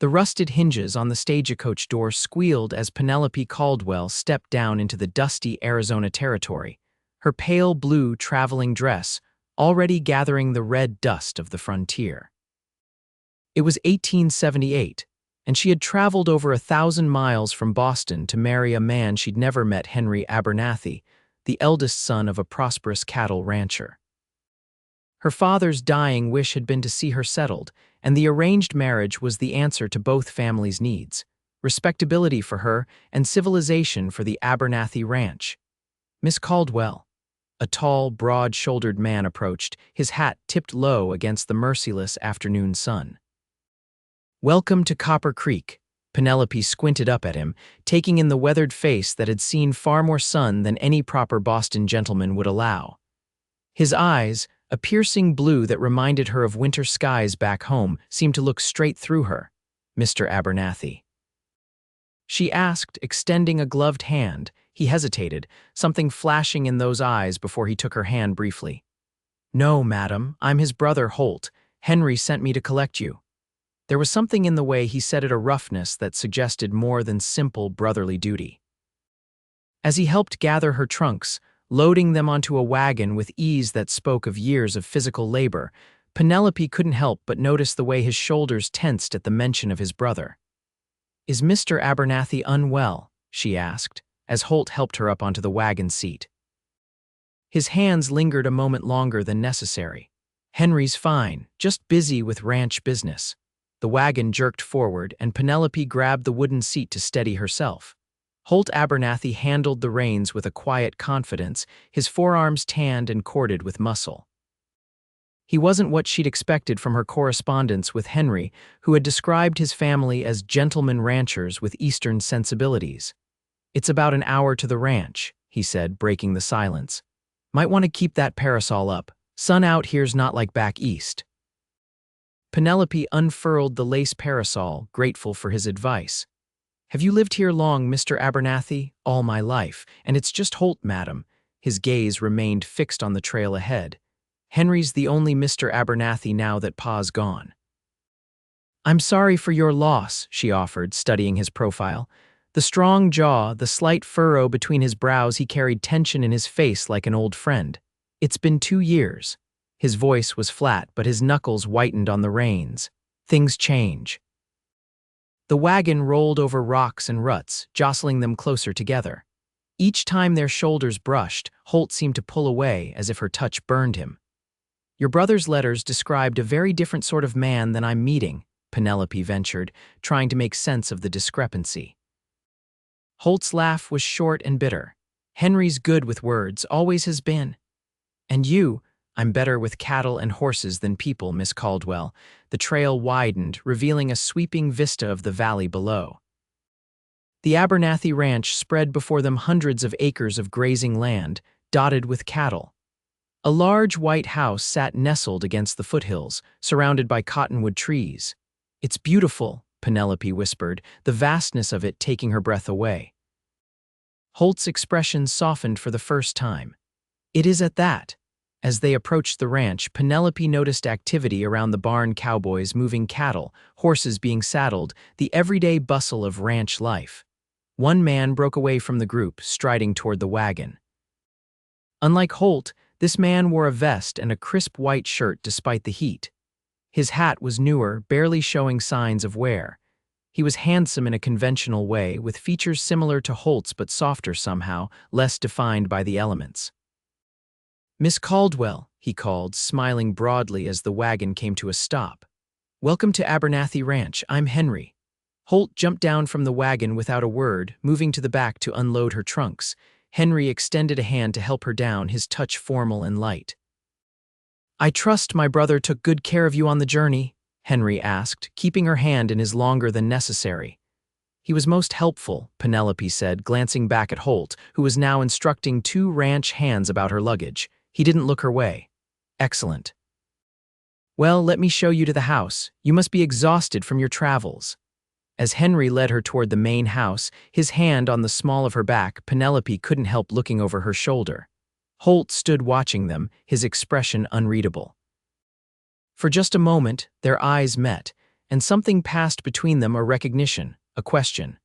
The rusted hinges on the stagecoach door squealed as Penelope Caldwell stepped down into the dusty Arizona territory, her pale blue traveling dress already gathering the red dust of the frontier. It was 1878, and she had traveled over 1,000 miles from Boston to marry a man she'd never met, Henry Abernathy, the eldest son of a prosperous cattle rancher. Her father's dying wish had been to see her settled, and the arranged marriage was the answer to both families' needs: respectability for her and civilization for the Abernathy ranch. Miss Caldwell. A tall, broad-shouldered man approached, his hat tipped low against the merciless afternoon sun. "Welcome to Copper Creek." Penelope squinted up at him, taking in the weathered face that had seen far more sun than any proper Boston gentleman would allow. His eyes, a piercing blue that reminded her of winter skies back home, seemed to look straight through her. "Mr. Abernathy?" she asked, extending a gloved hand. He hesitated, something flashing in those eyes before he took her hand briefly. "No, madam, I'm his brother Holt. Henry sent me to collect you." There was something in the way he said it, a roughness that suggested more than simple brotherly duty. As he helped gather her trunks, loading them onto a wagon with ease that spoke of years of physical labor, Penelope couldn't help but notice the way his shoulders tensed at the mention of his brother. "Is Mr. Abernathy unwell?" she asked, as Holt helped her up onto the wagon seat. His hands lingered a moment longer than necessary. "Henry's fine, just busy with ranch business." The wagon jerked forward, and Penelope grabbed the wooden seat to steady herself. Holt Abernathy handled the reins with a quiet confidence, his forearms tanned and corded with muscle. He wasn't what she'd expected from her correspondence with Henry, who had described his family as gentlemen ranchers with Eastern sensibilities. "It's about an hour to the ranch," he said, breaking the silence. "Might want to keep that parasol up. Sun out here's not like back east." Penelope unfurled the lace parasol, grateful for his advice. "Have you lived here long, Mr. Abernathy?" "All my life, and it's just Holt, madam." His gaze remained fixed on the trail ahead. "Henry's the only Mr. Abernathy now that Pa's gone." "I'm sorry for your loss," she offered, studying his profile. The strong jaw, the slight furrow between his brows, he carried tension in his face like an old friend. "It's been 2 years." His voice was flat, but his knuckles whitened on the reins. "Things change." The wagon rolled over rocks and ruts, jostling them closer together. Each time their shoulders brushed, Holt seemed to pull away, as if her touch burned him. "Your brother's letters described a very different sort of man than I'm meeting," Penelope ventured, trying to make sense of the discrepancy. Holt's laugh was short and bitter. "Henry's good with words, always has been. And you—" "I'm better with cattle and horses than people, Miss Caldwell." The trail widened, revealing a sweeping vista of the valley below. The Abernathy ranch spread before them, hundreds of acres of grazing land, dotted with cattle. A large white house sat nestled against the foothills, surrounded by cottonwood trees. "It's beautiful," Penelope whispered, the vastness of it taking her breath away. Holt's expression softened for the first time. "It is at that." As they approached the ranch, Penelope noticed activity around the barn: cowboys moving cattle, horses being saddled, the everyday bustle of ranch life. One man broke away from the group, striding toward the wagon. Unlike Holt, this man wore a vest and a crisp white shirt despite the heat. His hat was newer, barely showing signs of wear. He was handsome in a conventional way, with features similar to Holt's but softer somehow, less defined by the elements. "Miss Caldwell," he called, smiling broadly as the wagon came to a stop. "Welcome to Abernathy Ranch. I'm Henry." Holt jumped down from the wagon without a word, moving to the back to unload her trunks. Henry extended a hand to help her down, his touch formal and light. "I trust my brother took good care of you on the journey?" Henry asked, keeping her hand in his longer than necessary. "He was most helpful," Penelope said, glancing back at Holt, who was now instructing 2 ranch hands about her luggage. He didn't look her way. "Excellent. Well, let me show you to the house. You must be exhausted from your travels." As Henry led her toward the main house, his hand on the small of her back, Penelope couldn't help looking over her shoulder. Holt stood watching them, his expression unreadable. For just a moment, their eyes met, and something passed between them, a recognition, a question.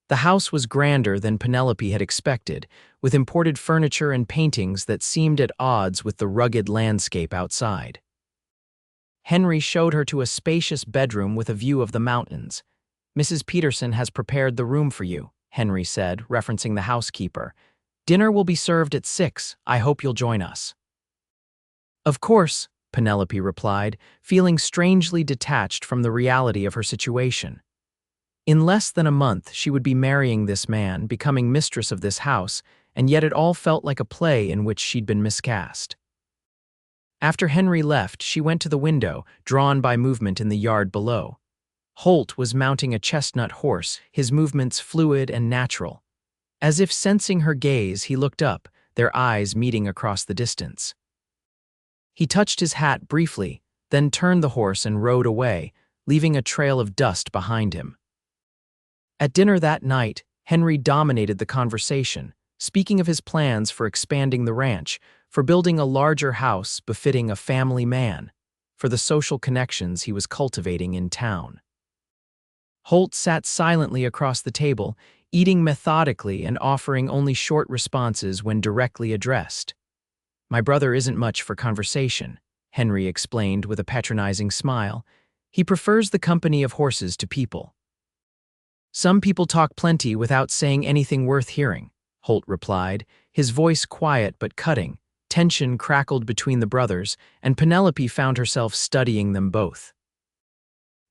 The house was grander than Penelope had expected, with imported furniture and paintings that seemed at odds with the rugged landscape outside. Henry showed her to a spacious bedroom with a view of the mountains. "Mrs. Peterson has prepared the room for you," Henry said, referencing the housekeeper. "Dinner will be served at 6. I hope you'll join us." "Of course," Penelope replied, feeling strangely detached from the reality of her situation. In less than a month, she would be marrying this man, becoming mistress of this house, and yet it all felt like a play in which she'd been miscast. After Henry left, she went to the window, drawn by movement in the yard below. Holt was mounting a chestnut horse, his movements fluid and natural. As if sensing her gaze, he looked up, their eyes meeting across the distance. He touched his hat briefly, then turned the horse and rode away, leaving a trail of dust behind him. At dinner that night, Henry dominated the conversation, speaking of his plans for expanding the ranch, for building a larger house befitting a family man, for the social connections he was cultivating in town. Holt sat silently across the table, eating methodically and offering only short responses when directly addressed. "My brother isn't much for conversation," Henry explained with a patronizing smile. "He prefers the company of horses to people." "Some people talk plenty without saying anything worth hearing," Holt replied, his voice quiet but cutting. Tension crackled between the brothers, and Penelope found herself studying them both.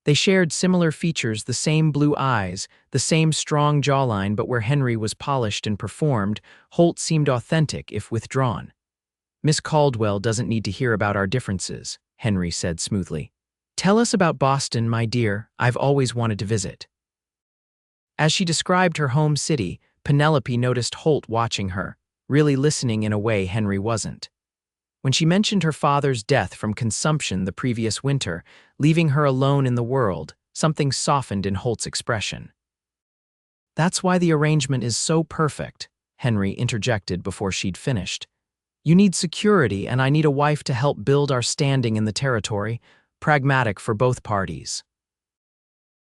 They shared similar features, the same blue eyes, the same strong jawline, but where Henry was polished and performed, Holt seemed authentic if withdrawn. "Miss Caldwell doesn't need to hear about our differences," Henry said smoothly. "Tell us about Boston, my dear. I've always wanted to visit." As she described her home city, Penelope noticed Holt watching her, really listening in a way Henry wasn't. When she mentioned her father's death from consumption the previous winter, leaving her alone in the world, something softened in Holt's expression. "That's why the arrangement is so perfect," Henry interjected before she'd finished. "You need security, and I need a wife to help build our standing in the territory, pragmatic for both parties."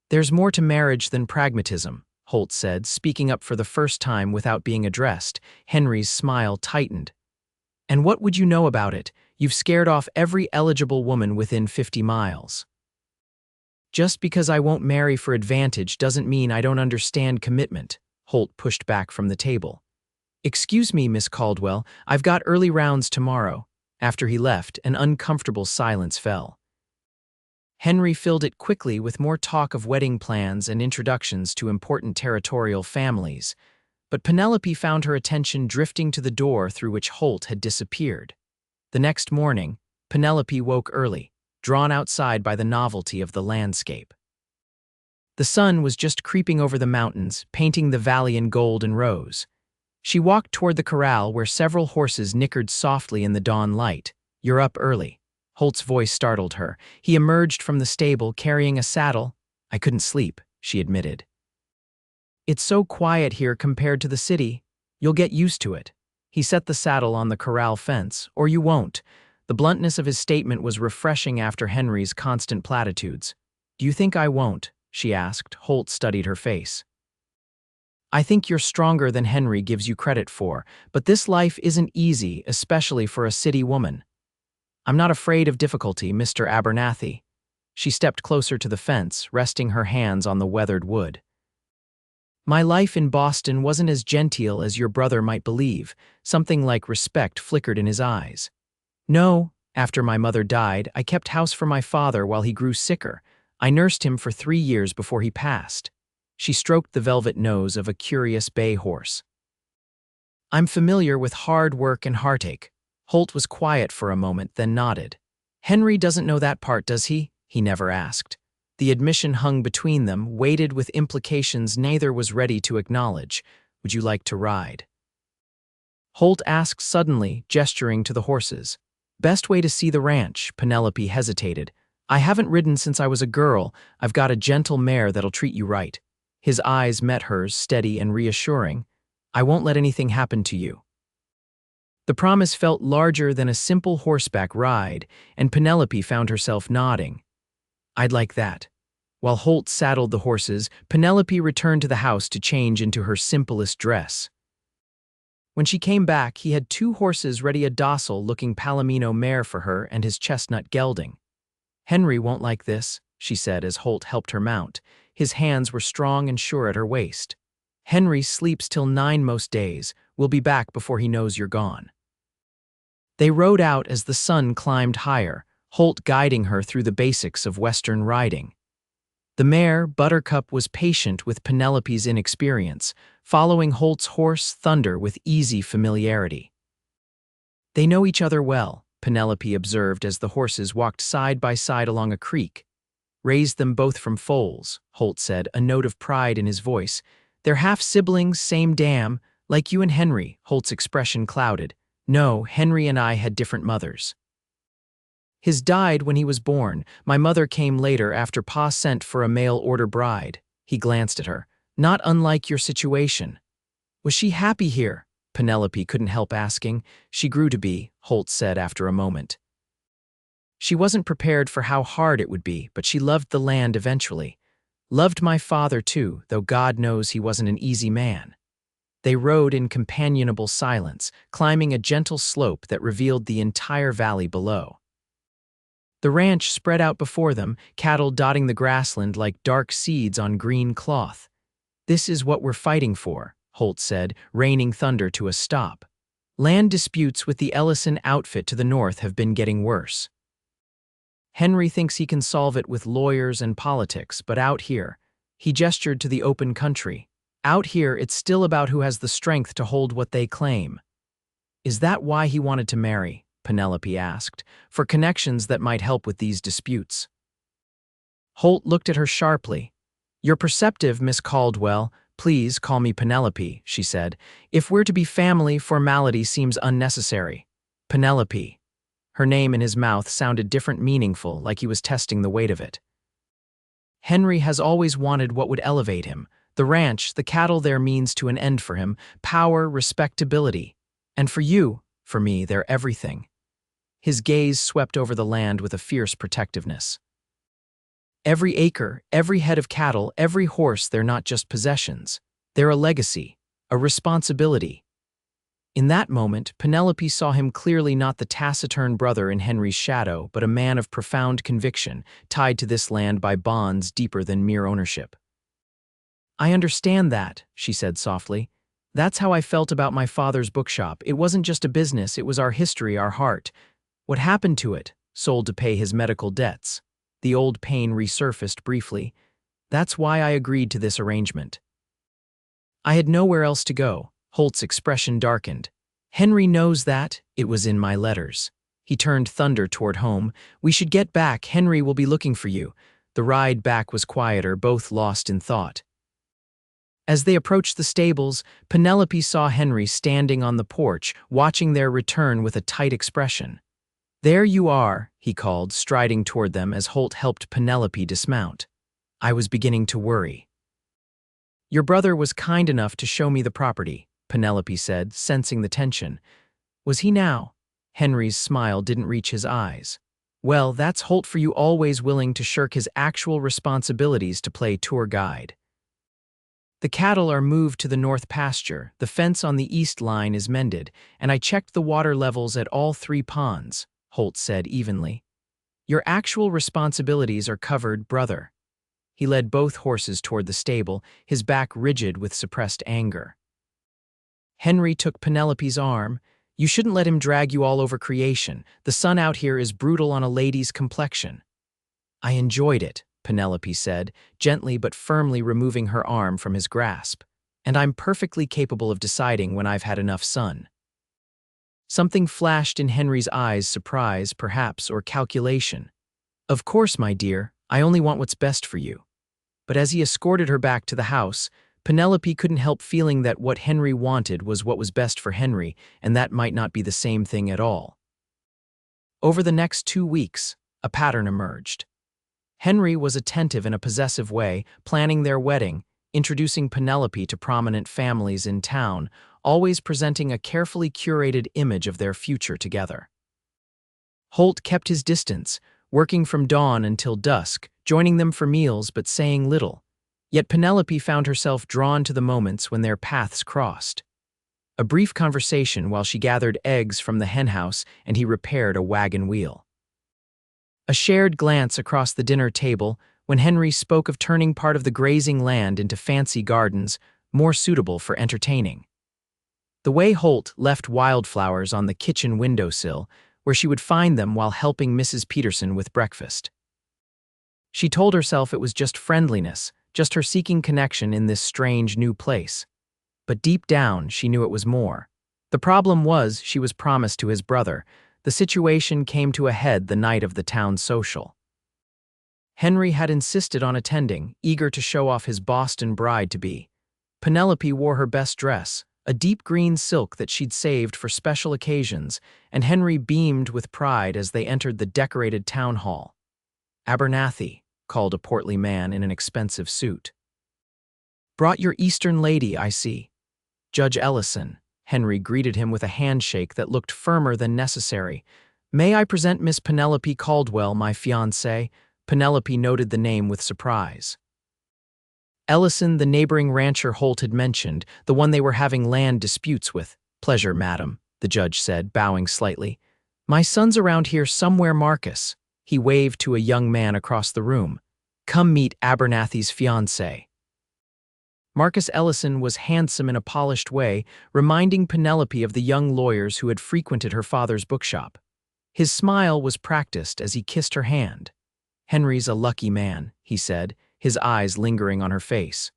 "There's more to marriage than pragmatism," Holt said, speaking up for the first time without being addressed. Henry's smile tightened. "And what would you know about it? You've scared off every eligible woman within 50 miles. Just because I won't marry for advantage doesn't mean I don't understand commitment," Holt pushed back from the table. "Excuse me, Miss Caldwell, I've got early rounds tomorrow." After he left, an uncomfortable silence fell. Henry filled it quickly with more talk of wedding plans and introductions to important territorial families, but Penelope found her attention drifting to the door through which Holt had disappeared. The next morning, Penelope woke early, drawn outside by the novelty of the landscape. The sun was just creeping over the mountains, painting the valley in gold and rose. She walked toward the corral where several horses nickered softly in the dawn light. "You're up early." Holt's voice startled her. He emerged from the stable carrying a saddle. "I couldn't sleep," she admitted. "It's so quiet here compared to the city. You'll get used to it." He set the saddle on the corral fence, "or you won't." The bluntness of his statement was refreshing after Henry's constant platitudes. "Do you think I won't?" she asked. Holt studied her face. "I think you're stronger than Henry gives you credit for, but this life isn't easy, especially for a city woman." "I'm not afraid of difficulty, Mr. Abernathy." She stepped closer to the fence, resting her hands on the weathered wood. "My life in Boston wasn't as genteel as your brother might believe." Something like respect flickered in his eyes. "No, after my mother died, I kept house for my father while he grew sicker. I nursed him for 3 years before he passed." She stroked the velvet nose of a curious bay horse. "I'm familiar with hard work and heartache." Holt was quiet for a moment, then nodded. "Henry doesn't know that part, does he?" he never asked. The admission hung between them, weighted with implications neither was ready to acknowledge. "Would you like to ride?" Holt asked suddenly, gesturing to the horses. "Best way to see the ranch," Penelope hesitated. "I haven't ridden since I was a girl. I've got a gentle mare that'll treat you right." His eyes met hers, steady and reassuring. "I won't let anything happen to you." The promise felt larger than a simple horseback ride, and Penelope found herself nodding. "I'd like that." While Holt saddled the horses, Penelope returned to the house to change into her simplest dress. When she came back, he had 2 horses ready, a docile-looking Palomino mare for her and his chestnut gelding. "Henry won't like this," she said as Holt helped her mount. His hands were strong and sure at her waist. "Henry sleeps till 9 most days. We'll be back before he knows you're gone." They rode out as the sun climbed higher, Holt guiding her through the basics of Western riding. The mare, Buttercup, was patient with Penelope's inexperience, following Holt's horse, Thunder, with easy familiarity. "They know each other well," Penelope observed as the horses walked side by side along a creek. "Raised them both from foals," Holt said, a note of pride in his voice. "They're half-siblings, same dam, like you and Henry." Holt's expression clouded. "No, Henry and I had different mothers. His died when he was born. My mother came later after Pa sent for a mail-order bride." He glanced at her. "Not unlike your situation." "Was she happy here?" Penelope couldn't help asking. "She grew to be," Holt said after a moment. "She wasn't prepared for how hard it would be, but she loved the land eventually. Loved my father too, though God knows he wasn't an easy man." They rode in companionable silence, climbing a gentle slope that revealed the entire valley below. The ranch spread out before them, cattle dotting the grassland like dark seeds on green cloth. "This is what we're fighting for," Holt said, reining Thunder to a stop. "Land disputes with the Ellison outfit to the north have been getting worse. Henry thinks he can solve it with lawyers and politics, but out here," he gestured to the open country, "out here it's still about who has the strength to hold what they claim." "Is that why he wanted to marry?" Penelope asked, "for connections that might help with these disputes." Holt looked at her sharply. "You're perceptive, Miss Caldwell. Please call me Penelope," she said. "If we're to be family, formality seems unnecessary." Penelope. Her name in his mouth sounded different, meaningful, like he was testing the weight of it. "Henry has always wanted what would elevate him. The ranch, the cattle there means to an end for him, power, respectability. And for you, for me, they're everything." His gaze swept over the land with a fierce protectiveness. "Every acre, every head of cattle, every horse, they're not just possessions. They're a legacy, a responsibility." In that moment, Penelope saw him clearly, not the taciturn brother in Henry's shadow, but a man of profound conviction, tied to this land by bonds deeper than mere ownership. "I understand that," she said softly. "That's how I felt about my father's bookshop. It wasn't just a business, it was our history, our heart. What happened to it? Sold to pay his medical debts." The old pain resurfaced briefly. "That's why I agreed to this arrangement. I had nowhere else to go." Holt's expression darkened. "Henry knows that. It was in my letters." He turned Thunder toward home. "We should get back. Henry will be looking for you." The ride back was quieter, both lost in thought. As they approached the stables, Penelope saw Henry standing on the porch, watching their return with a tight expression. "There you are," he called, striding toward them as Holt helped Penelope dismount. "I was beginning to worry." "Your brother was kind enough to show me the property," Penelope said, sensing the tension. "Was he now?" Henry's smile didn't reach his eyes. "Well, that's Holt for you, always willing to shirk his actual responsibilities to play tour guide. The cattle are moved to the north pasture, the fence on the east line is mended, and I checked the water levels at all 3 ponds," Holt said evenly. "Your actual responsibilities are covered, brother." He led both horses toward the stable, his back rigid with suppressed anger. Henry took Penelope's arm. "You shouldn't let him drag you all over creation. The sun out here is brutal on a lady's complexion." "I enjoyed it," Penelope said, gently but firmly removing her arm from his grasp. "And I'm perfectly capable of deciding when I've had enough sun." Something flashed in Henry's eyes, surprise, perhaps, or calculation. "Of course, my dear, I only want what's best for you." But as he escorted her back to the house, Penelope couldn't help feeling that what Henry wanted was what was best for Henry, and that might not be the same thing at all. Over the next 2 weeks, a pattern emerged. Henry was attentive in a possessive way, planning their wedding, introducing Penelope to prominent families in town, always presenting a carefully curated image of their future together. Holt kept his distance, working from dawn until dusk, joining them for meals but saying little. Yet Penelope found herself drawn to the moments when their paths crossed. A brief conversation while she gathered eggs from the henhouse and he repaired a wagon wheel. A shared glance across the dinner table when Henry spoke of turning part of the grazing land into fancy gardens, more suitable for entertaining. The way Holt left wildflowers on the kitchen windowsill, where she would find them while helping Mrs. Peterson with breakfast. She told herself it was just friendliness, just her seeking connection in this strange new place. But deep down, she knew it was more. The problem was she was promised to his brother. The situation came to a head the night of the town social. Henry had insisted on attending, eager to show off his Boston bride-to-be. Penelope wore her best dress, a deep green silk that she'd saved for special occasions, and Henry beamed with pride as they entered the decorated town hall. "Abernathy," called a portly man in an expensive suit. "Brought your Eastern lady, I see." "Judge Ellison." Henry greeted him with a handshake that looked firmer than necessary. "May I present Miss Penelope Caldwell, my fiancée?" Penelope noted the name with surprise. Ellison, the neighboring rancher Holt had mentioned, the one they were having land disputes with. "Pleasure, madam," the judge said, bowing slightly. "My son's around here somewhere, Marcus." He waved to a young man across the room. "Come meet Abernathy's fiancée." Marcus Ellison was handsome in a polished way, reminding Penelope of the young lawyers who had frequented her father's bookshop. His smile was practiced as he kissed her hand. "Henry's a lucky man," he said, his eyes lingering on her face.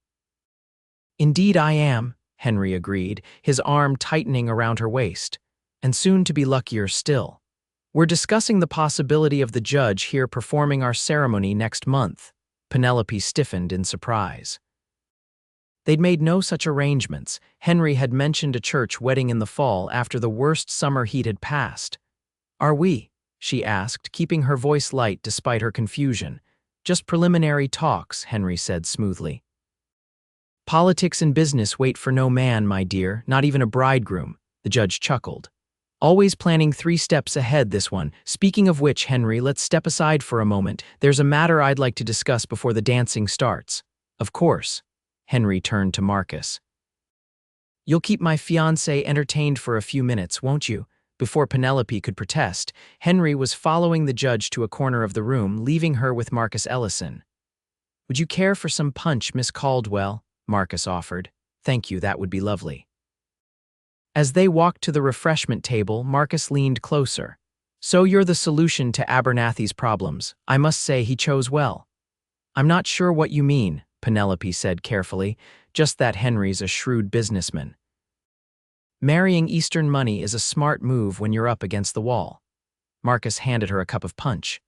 "Indeed I am," Henry agreed, his arm tightening around her waist. "And soon to be luckier still. We're discussing the possibility of the judge here performing our ceremony next month." Penelope stiffened in surprise. They'd made no such arrangements. Henry had mentioned a church wedding in the fall after the worst summer heat had passed. "Are we?" she asked, keeping her voice light despite her confusion. "Just preliminary talks," Henry said smoothly. "Politics and business wait for no man, my dear, not even a bridegroom," the judge chuckled. "Always planning 3 steps ahead, this one. Speaking of which, Henry, let's step aside for a moment. There's a matter I'd like to discuss before the dancing starts." "Of course." Henry turned to Marcus. "You'll keep my fiancé entertained for a few minutes, won't you?" Before Penelope could protest, Henry was following the judge to a corner of the room, leaving her with Marcus Ellison. "Would you care for some punch, Miss Caldwell?" Marcus offered. "Thank you, that would be lovely." As they walked to the refreshment table, Marcus leaned closer. "So you're the solution to Abernathy's problems. I must say he chose well." "I'm not sure what you mean," Penelope said carefully, "just that Henry's a shrewd businessman. Marrying Eastern money is a smart move when you're up against the wall." Marcus handed her a cup of punch.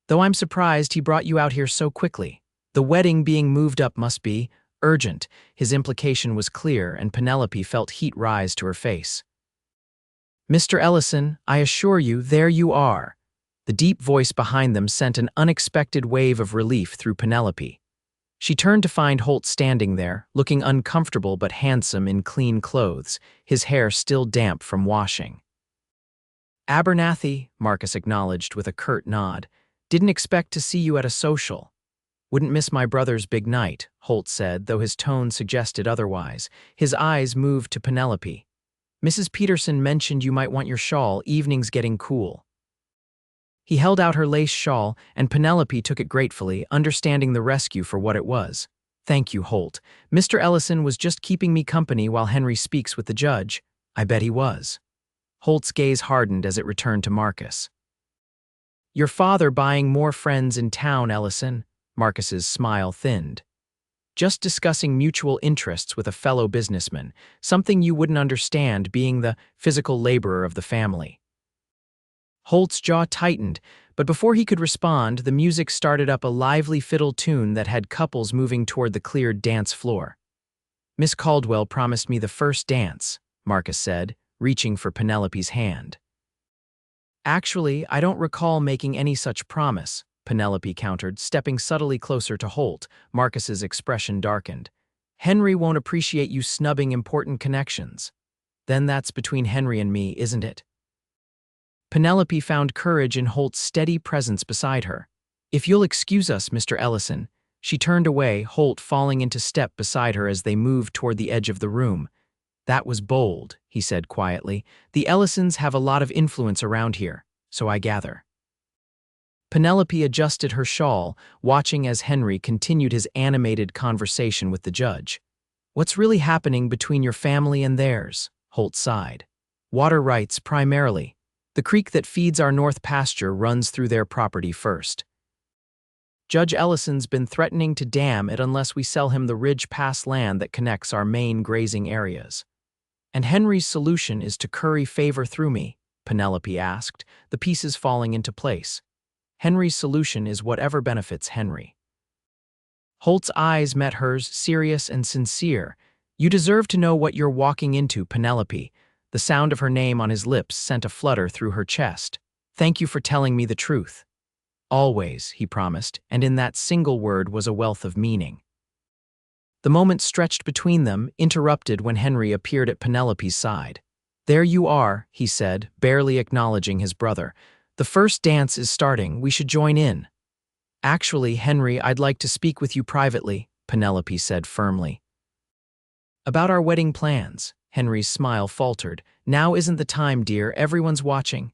"Though I'm surprised he brought you out here so quickly. The wedding being moved up must be urgent." His implication was clear, and Penelope felt heat rise to her face. "Mr. Ellison, I assure you, there you are." The deep voice behind them sent an unexpected wave of relief through Penelope. She turned to find Holt standing there, looking uncomfortable but handsome in clean clothes, his hair still damp from washing. "Abernathy," Marcus acknowledged with a curt nod. "Didn't expect to see you at a social." "Wouldn't miss my brother's big night," Holt said, though his tone suggested otherwise. His eyes moved to Penelope. "Mrs. Peterson mentioned you might want your shawl, evening's getting cool." He held out her lace shawl, and Penelope took it gratefully, understanding the rescue for what it was. "Thank you, Holt. Mr. Ellison was just keeping me company while Henry speaks with the judge." "I bet he was." Holt's gaze hardened as it returned to Marcus. "Your father buying more friends in town, Ellison." Marcus's smile thinned. "Just discussing mutual interests with a fellow businessman, something you wouldn't understand being the physical laborer of the family." Holt's jaw tightened, but before he could respond, the music started up a lively fiddle tune that had couples moving toward the cleared dance floor. "Miss Caldwell promised me the first dance," Marcus said, reaching for Penelope's hand. "Actually, I don't recall making any such promise," Penelope countered, stepping subtly closer to Holt. Marcus's expression darkened. "Henry won't appreciate you snubbing important connections." "Then that's between Henry and me, isn't it?" Penelope found courage in Holt's steady presence beside her. If you'll excuse us, Mr. Ellison. She turned away, Holt falling into step beside her as they moved toward the edge of the room. That was bold, he said quietly. The Ellisons have a lot of influence around here, so I gather. Penelope adjusted her shawl, watching as Henry continued his animated conversation with the judge. What's really happening between your family and theirs? Holt sighed. Water rights, primarily. The creek that feeds our north pasture runs through their property first. Judge Ellison's been threatening to dam it unless we sell him the Ridge Pass land that connects our main grazing areas. And Henry's solution is to curry favor through me, Penelope asked, the pieces falling into place. Henry's solution is whatever benefits Henry. Holt's eyes met hers, serious and sincere. You deserve to know what you're walking into, Penelope. The sound of her name on his lips sent a flutter through her chest. Thank you for telling me the truth. Always, he promised, and in that single word was a wealth of meaning. The moment stretched between them, interrupted when Henry appeared at Penelope's side. There you are, he said, barely acknowledging his brother. The first dance is starting, we should join in. Actually, Henry, I'd like to speak with you privately, Penelope said firmly. About our wedding plans, Henry's smile faltered. Now isn't the time, dear, everyone's watching.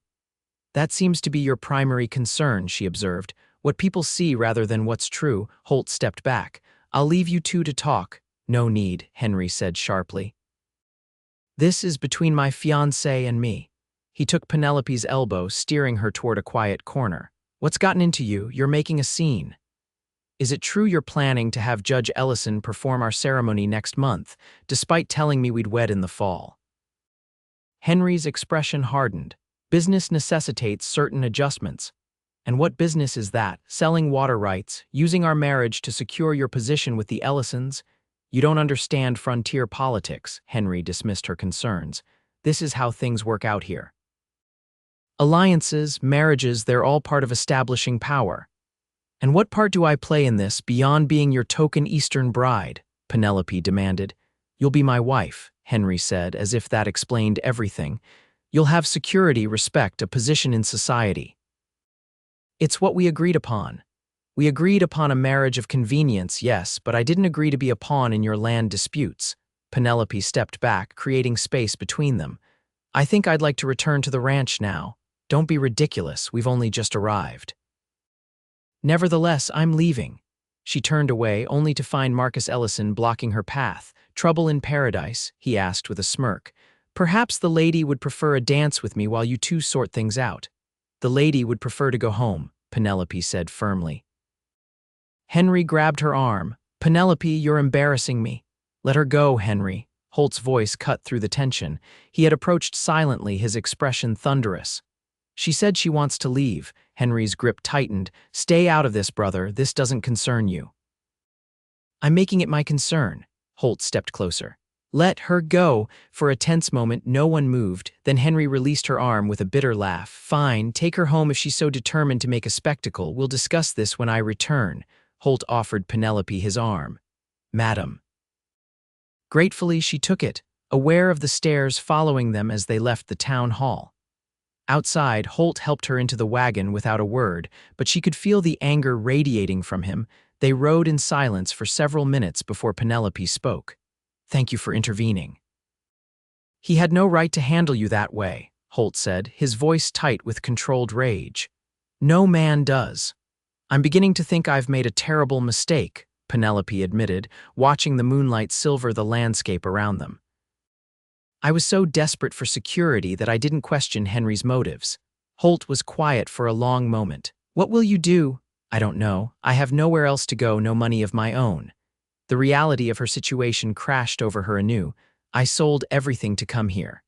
That seems to be your primary concern, she observed. What people see rather than what's true. Holt stepped back. I'll leave you two to talk. No need, Henry said sharply. This is between my fiancé and me. He took Penelope's elbow, steering her toward a quiet corner. What's gotten into you? You're making a scene. Is it true you're planning to have Judge Ellison perform our ceremony next month, despite telling me we'd wed in the fall? Henry's expression hardened. Business necessitates certain adjustments. And what business is that? Selling water rights, using our marriage to secure your position with the Ellisons? You don't understand frontier politics, Henry dismissed her concerns. This is how things work out here. Alliances, marriages, they're all part of establishing power. And what part do I play in this beyond being your token Eastern bride? Penelope demanded. You'll be my wife, Henry said, as if that explained everything. You'll have security, respect, a position in society. It's what we agreed upon. We agreed upon a marriage of convenience, yes, but I didn't agree to be a pawn in your land disputes. Penelope stepped back, creating space between them. I think I'd like to return to the ranch now. Don't be ridiculous, we've only just arrived. Nevertheless, I'm leaving. She turned away, only to find Marcus Ellison blocking her path. Trouble in paradise? He asked with a smirk. Perhaps the lady would prefer a dance with me while you two sort things out. The lady would prefer to go home, Penelope said firmly. Henry grabbed her arm. Penelope, you're embarrassing me. Let her go, Henry. Holt's voice cut through the tension. He had approached silently, his expression thunderous. She said she wants to leave. Henry's grip tightened. Stay out of this, brother. This doesn't concern you. I'm making it my concern. Holt stepped closer. Let her go. For a tense moment, no one moved. Then Henry released her arm with a bitter laugh. Fine, take her home if she's so determined to make a spectacle. We'll discuss this when I return. Holt offered Penelope his arm. Madam. Gratefully, she took it, aware of the stares following them as they left the town hall. Outside, Holt helped her into the wagon without a word, but she could feel the anger radiating from him. They rode in silence for several minutes before Penelope spoke. Thank you for intervening. He had no right to handle you that way, Holt said, his voice tight with controlled rage. No man does. I'm beginning to think I've made a terrible mistake, Penelope admitted, watching the moonlight silver the landscape around them. I was so desperate for security that I didn't question Henry's motives. Holt was quiet for a long moment. What will you do? I don't know. I have nowhere else to go, no money of my own. The reality of her situation crashed over her anew. I sold everything to come here.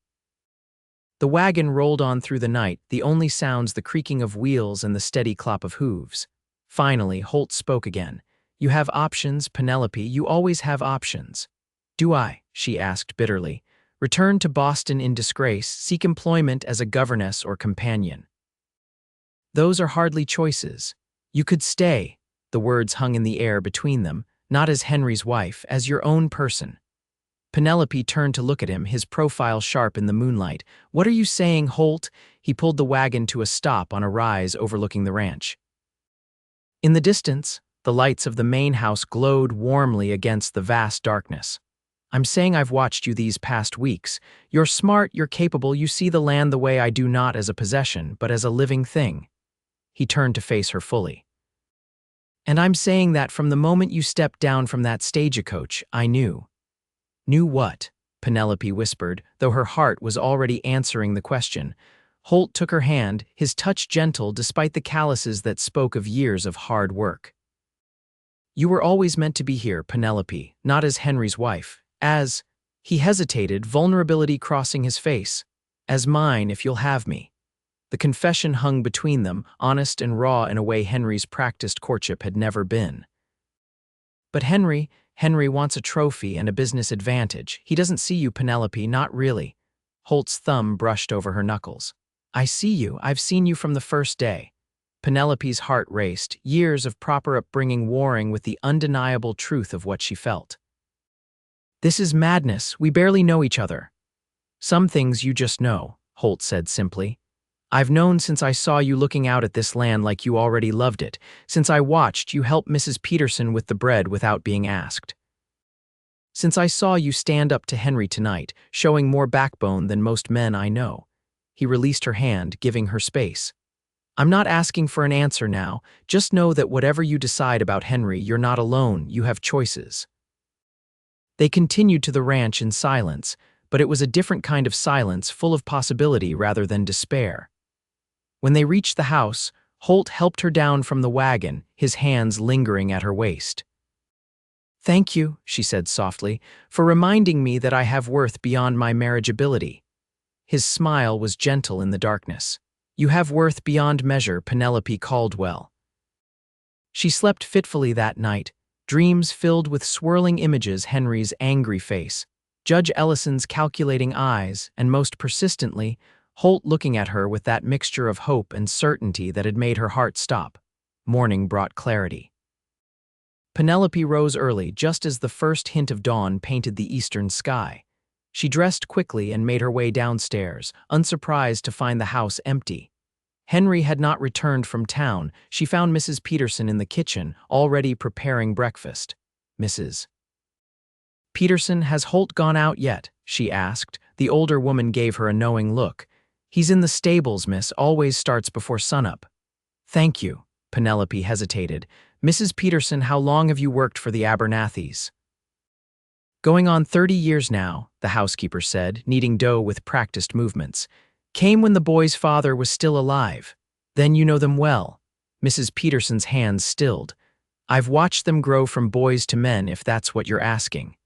The wagon rolled on through the night, the only sounds the creaking of wheels and the steady clop of hooves. Finally, Holt spoke again. You have options, Penelope. You always have options. Do I? She asked bitterly. Return to Boston in disgrace, seek employment as a governess or companion. Those are hardly choices. You could stay, the words hung in the air between them, not as Henry's wife, as your own person. Penelope turned to look at him, his profile sharp in the moonlight. What are you saying, Holt? He pulled the wagon to a stop on a rise overlooking the ranch. In the distance, the lights of the main house glowed warmly against the vast darkness. I'm saying I've watched you these past weeks. You're smart, you're capable, you see the land the way I do, not as a possession, but as a living thing. He turned to face her fully. And I'm saying that from the moment you stepped down from that stagecoach, I knew. Knew what? Penelope whispered, though her heart was already answering the question. Holt took her hand, his touch gentle despite the calluses that spoke of years of hard work. You were always meant to be here, Penelope, not as Henry's wife, as, he hesitated, vulnerability crossing his face, as mine if you'll have me. The confession hung between them, honest and raw in a way Henry's practiced courtship had never been. But Henry wants a trophy and a business advantage. He doesn't see you, Penelope, not really. Holt's thumb brushed over her knuckles. I see you, I've seen you from the first day. Penelope's heart raced, years of proper upbringing warring with the undeniable truth of what she felt. This is madness, we barely know each other. Some things you just know, Holt said simply. I've known since I saw you looking out at this land like you already loved it, since I watched you help Mrs. Peterson with the bread without being asked. Since I saw you stand up to Henry tonight, showing more backbone than most men I know. He released her hand, giving her space. I'm not asking for an answer now, just know that whatever you decide about Henry, you're not alone, you have choices. They continued to the ranch in silence, but it was a different kind of silence, full of possibility rather than despair. When they reached the house, Holt helped her down from the wagon, his hands lingering at her waist. Thank you, she said softly, for reminding me that I have worth beyond my marriageability. His smile was gentle in the darkness. You have worth beyond measure, Penelope Caldwell. She slept fitfully that night, dreams filled with swirling images, Henry's angry face, Judge Ellison's calculating eyes, and most persistently, Holt looking at her with that mixture of hope and certainty that had made her heart stop. Morning brought clarity. Penelope rose early, just as the first hint of dawn painted the eastern sky. She dressed quickly and made her way downstairs, unsurprised to find the house empty. Henry had not returned from town. She found Mrs. Peterson in the kitchen, already preparing breakfast. Mrs. Peterson, has Holt gone out yet? She asked. The older woman gave her a knowing look. He's in the stables, miss, always starts before sunup. Thank you. Penelope hesitated. Mrs. Peterson, how long have you worked for the Abernathys? Going on 30 years now, the housekeeper said, kneading dough with practiced movements. Came when the boy's father was still alive. Then you know them well. Mrs. Peterson's hands stilled. I've watched them grow from boys to men, if that's what you're asking.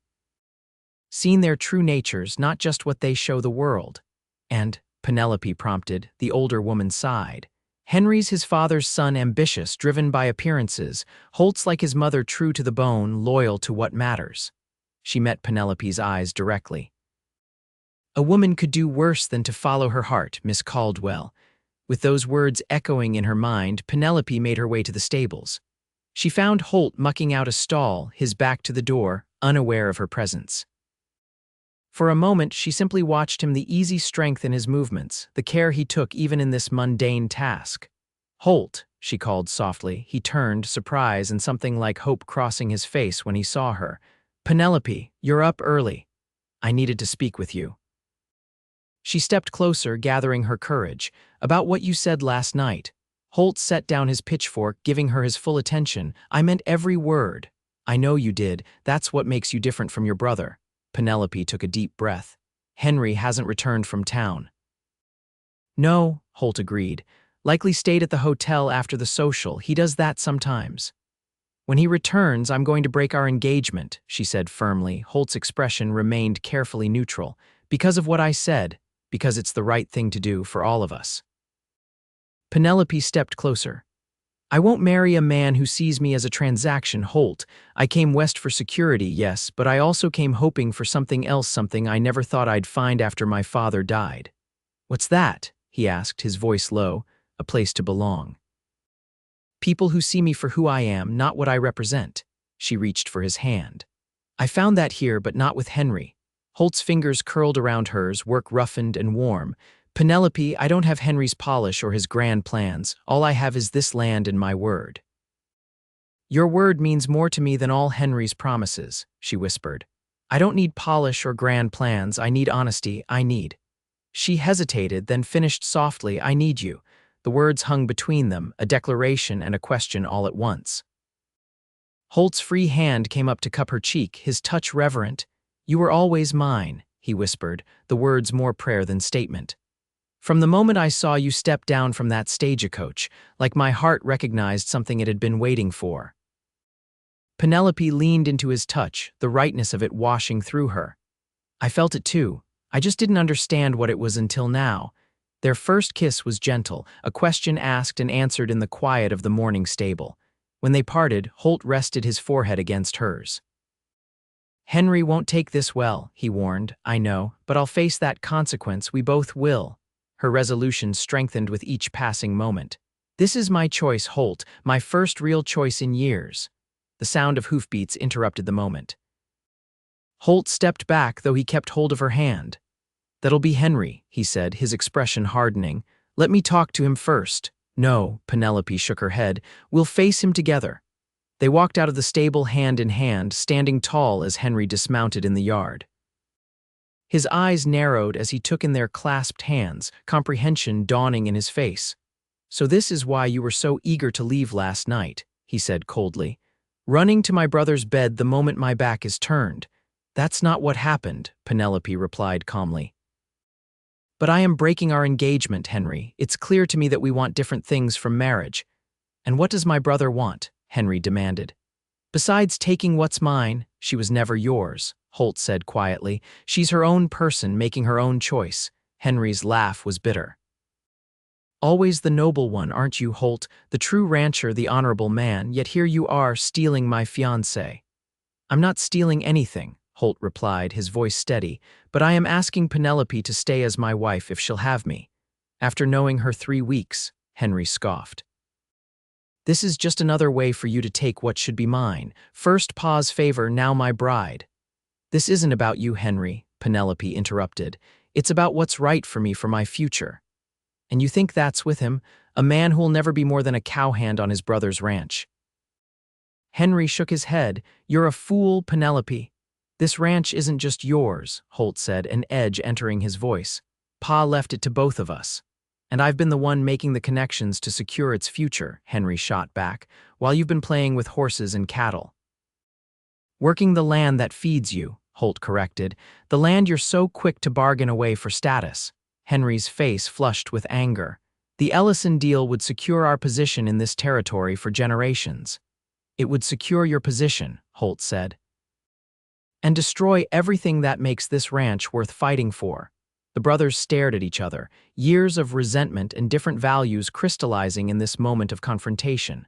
Seen their true natures, not just what they show the world. And, Penelope prompted, the older woman sighed. Henry's his father's son, ambitious, driven by appearances. Holt's like his mother, true to the bone, loyal to what matters. She met Penelope's eyes directly. A woman could do worse than to follow her heart, Miss Caldwell. With those words echoing in her mind, Penelope made her way to the stables. She found Holt mucking out a stall, his back to the door, unaware of her presence. For a moment, she simply watched him, the easy strength in his movements, the care he took even in this mundane task. Holt, she called softly. He turned, surprise and something like hope crossing his face when he saw her. Penelope, you're up early. I needed to speak with you. She stepped closer, gathering her courage. About what you said last night. Holt set down his pitchfork, giving her his full attention. I meant every word. I know you did. That's what makes you different from your brother. Penelope took a deep breath. Henry hasn't returned from town. No, Holt agreed. Likely stayed at the hotel after the social. He does that sometimes. When he returns, I'm going to break our engagement, she said firmly. Holt's expression remained carefully neutral. Because of what I said, because it's the right thing to do for all of us. Penelope stepped closer. I won't marry a man who sees me as a transaction, Holt. I came west for security, yes, but I also came hoping for something else, something I never thought I'd find after my father died. What's that? He asked, his voice low. A place to belong. People who see me for who I am, not what I represent. She reached for his hand. I found that here, but not with Henry. Holt's fingers curled around hers, work roughened and warm. Penelope, I don't have Henry's polish or his grand plans. All I have is this land and my word. Your word means more to me than all Henry's promises, she whispered. I don't need polish or grand plans, I need honesty, I need. She hesitated, then finished softly, I need you. The words hung between them, a declaration and a question all at once. Holt's free hand came up to cup her cheek, his touch reverent. You were always mine, he whispered, the words more prayer than statement. From the moment I saw you step down from that stagecoach, like my heart recognized something it had been waiting for. Penelope leaned into his touch, the rightness of it washing through her. I felt it too. I just didn't understand what it was until now. Their first kiss was gentle, a question asked and answered in the quiet of the morning stable. When they parted, Holt rested his forehead against hers. Henry won't take this well, he warned. I know, but I'll face that consequence, we both will. Her resolution strengthened with each passing moment. This is my choice, Holt, my first real choice in years. The sound of hoofbeats interrupted the moment. Holt stepped back, though he kept hold of her hand. That'll be Henry, he said, his expression hardening. Let me talk to him first. No, Penelope shook her head. We'll face him together. They walked out of the stable hand in hand, standing tall as Henry dismounted in the yard. His eyes narrowed as he took in their clasped hands, comprehension dawning in his face. So this is why you were so eager to leave last night, he said coldly. Running to my brother's bed the moment my back is turned. That's not what happened, Penelope replied calmly. But I am breaking our engagement, Henry. It's clear to me that we want different things from marriage. And what does my brother want? Henry demanded. Besides taking what's mine, she was never yours, Holt said quietly. She's her own person, making her own choice. Henry's laugh was bitter. Always the noble one, aren't you, Holt? The true rancher, the honorable man, yet here you are, stealing my fiancé. I'm not stealing anything, Holt replied, his voice steady, but I am asking Penelope to stay as my wife if she'll have me. After knowing her 3 weeks, Henry scoffed. This is just another way for you to take what should be mine. First Pa's favor, now my bride. This isn't about you, Henry, Penelope interrupted. It's about what's right for me for my future. And you think that's with him, a man who'll never be more than a cowhand on his brother's ranch. Henry shook his head. You're a fool, Penelope. This ranch isn't just yours, Holt said, an edge entering his voice. Pa left it to both of us. And I've been the one making the connections to secure its future, Henry shot back, while you've been playing with horses and cattle. Working the land that feeds you, Holt corrected, the land you're so quick to bargain away for status. Henry's face flushed with anger. The Ellison deal would secure our position in this territory for generations. It would secure your position, Holt said. And destroy everything that makes this ranch worth fighting for. The brothers stared at each other, years of resentment and different values crystallizing in this moment of confrontation.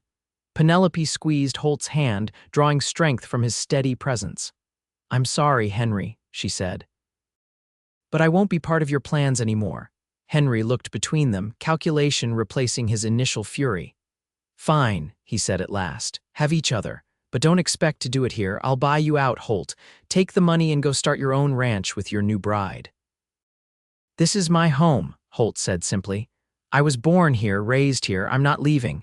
Penelope squeezed Holt's hand, drawing strength from his steady presence. I'm sorry, Henry, she said. But I won't be part of your plans anymore. Henry looked between them, calculation replacing his initial fury. Fine, he said at last. Have each other. But don't expect to do it here. I'll buy you out, Holt. Take the money and go start your own ranch with your new bride. This is my home, Holt said simply. I was born here, raised here. I'm not leaving.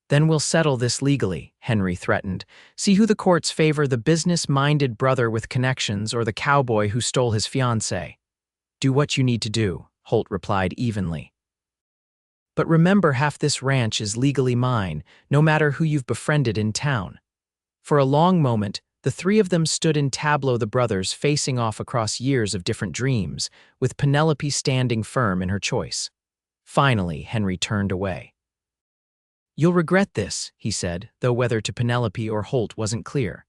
Then we'll settle this legally, Henry threatened. See who the courts favor, the business-minded brother with connections or the cowboy who stole his fiancée. Do what you need to do, Holt replied evenly. But remember, half this ranch is legally mine, no matter who you've befriended in town. For a long moment, the three of them stood in tableau, the brothers facing off across years of different dreams, with Penelope standing firm in her choice. Finally, Henry turned away. You'll regret this, he said, though whether to Penelope or Holt wasn't clear.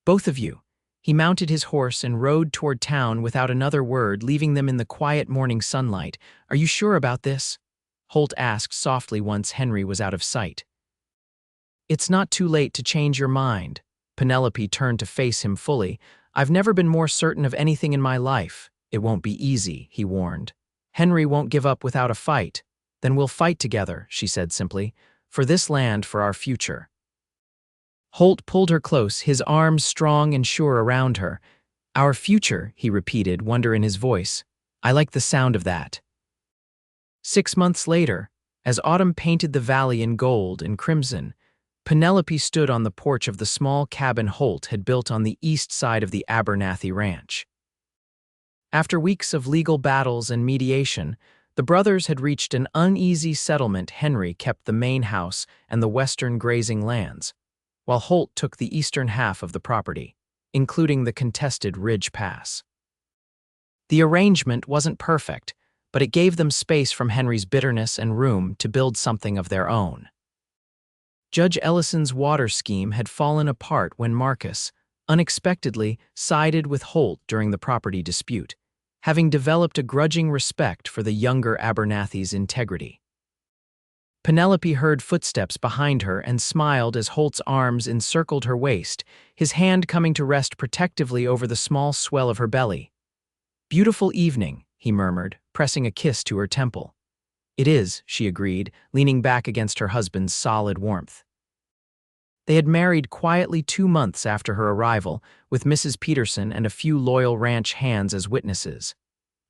Both of you. He mounted his horse and rode toward town without another word, leaving them in the quiet morning sunlight. Are you sure about this? Holt asked softly once Henry was out of sight. It's not too late to change your mind. Penelope turned to face him fully. I've never been more certain of anything in my life. It won't be easy, he warned. Henry won't give up without a fight. Then we'll fight together, she said simply. For this land, for our future. Holt pulled her close, his arms strong and sure around her. Our future, he repeated, wonder in his voice. I like the sound of that. 6 months later, as autumn painted the valley in gold and crimson, Penelope stood on the porch of the small cabin Holt had built on the east side of the Abernathy ranch. After weeks of legal battles and mediation, the brothers had reached an uneasy settlement. Henry kept the main house and the western grazing lands, while Holt took the eastern half of the property, including the contested Ridge Pass. The arrangement wasn't perfect, but it gave them space from Henry's bitterness and room to build something of their own. Judge Ellison's water scheme had fallen apart when Marcus, unexpectedly, sided with Holt during the property dispute, having developed a grudging respect for the younger Abernathy's integrity. Penelope heard footsteps behind her and smiled as Holt's arms encircled her waist, his hand coming to rest protectively over the small swell of her belly. "Beautiful evening," he murmured, pressing a kiss to her temple. "It is," she agreed, leaning back against her husband's solid warmth. They had married quietly 2 months after her arrival, with Mrs. Peterson and a few loyal ranch hands as witnesses.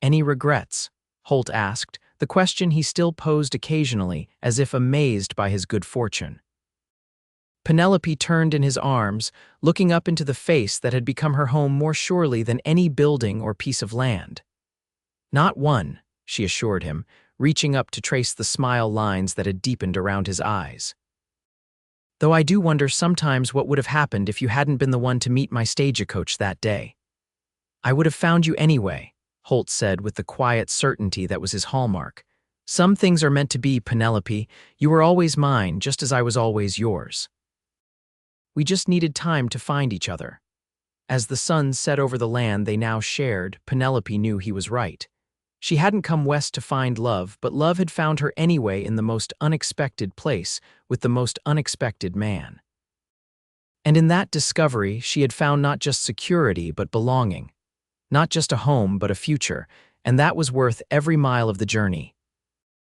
"Any regrets?" Holt asked, the question he still posed occasionally, as if amazed by his good fortune. Penelope turned in his arms, looking up into the face that had become her home more surely than any building or piece of land. "Not one," she assured him, reaching up to trace the smile lines that had deepened around his eyes. "Though I do wonder sometimes what would have happened if you hadn't been the one to meet my stagecoach that day." "I would have found you anyway," Holt said with the quiet certainty that was his hallmark. "Some things are meant to be, Penelope. You were always mine, just as I was always yours. We just needed time to find each other." As the sun set over the land they now shared, Penelope knew he was right. She hadn't come west to find love, but love had found her anyway in the most unexpected place, with the most unexpected man. And in that discovery, she had found not just security, but belonging. Not just a home, but a future, and that was worth every mile of the journey.